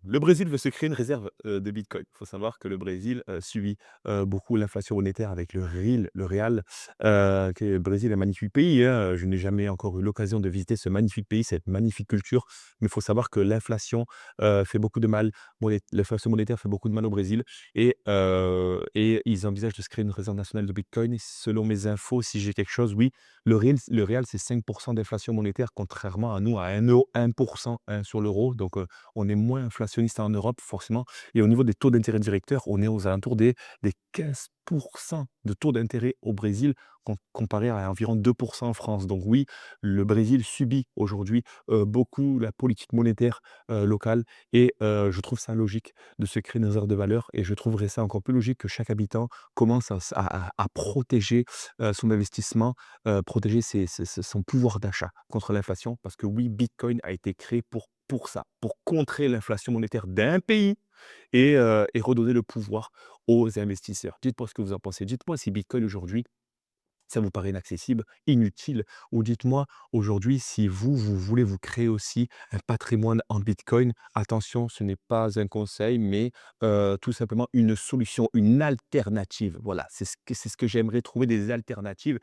Le Brésil veut se créer une réserve, de bitcoin. Il faut savoir que le Brésil, subit, beaucoup l'inflation monétaire avec le real, que le Brésil est un magnifique pays, hein, je n'ai jamais encore eu l'occasion de visiter ce magnifique pays, cette magnifique culture, mais il faut savoir que l'inflation, fait beaucoup de mal, l'inflation monétaire fait beaucoup de mal au Brésil et ils envisagent de se créer une réserve nationale de bitcoin et selon mes infos, si j'ai quelque chose, oui, le réal, c'est 5 d'inflation monétaire contrairement à nous, à 1 hein, sur l'euro donc on est moins inflationniste en Europe forcément et au niveau des taux d'intérêt directeurs, on est aux alentours des 15 de taux d'intérêt au Brésil comparé à environ 2 en France. Donc oui, le Brésil subit aujourd'hui, beaucoup la politique monétaire, locale et je trouve ça logique de se créer une réserve de valeur et je trouverais ça encore plus logique que chaque habitant commence à protéger, son investissement, protéger son pouvoir d'achat contre l'inflation parce que oui, Bitcoin a été créé pour ça, pour contrer l'inflation monétaire d'un pays et redonner le pouvoir aux investisseurs. Dites-moi ce que vous en pensez. Dites-moi si Bitcoin aujourd'hui, ça vous paraît inaccessible, inutile ou dites-moi aujourd'hui si vous voulez vous créer aussi un patrimoine en Bitcoin. Attention, ce n'est pas un conseil, mais tout simplement une solution, une alternative. Voilà, c'est ce que j'aimerais trouver des alternatives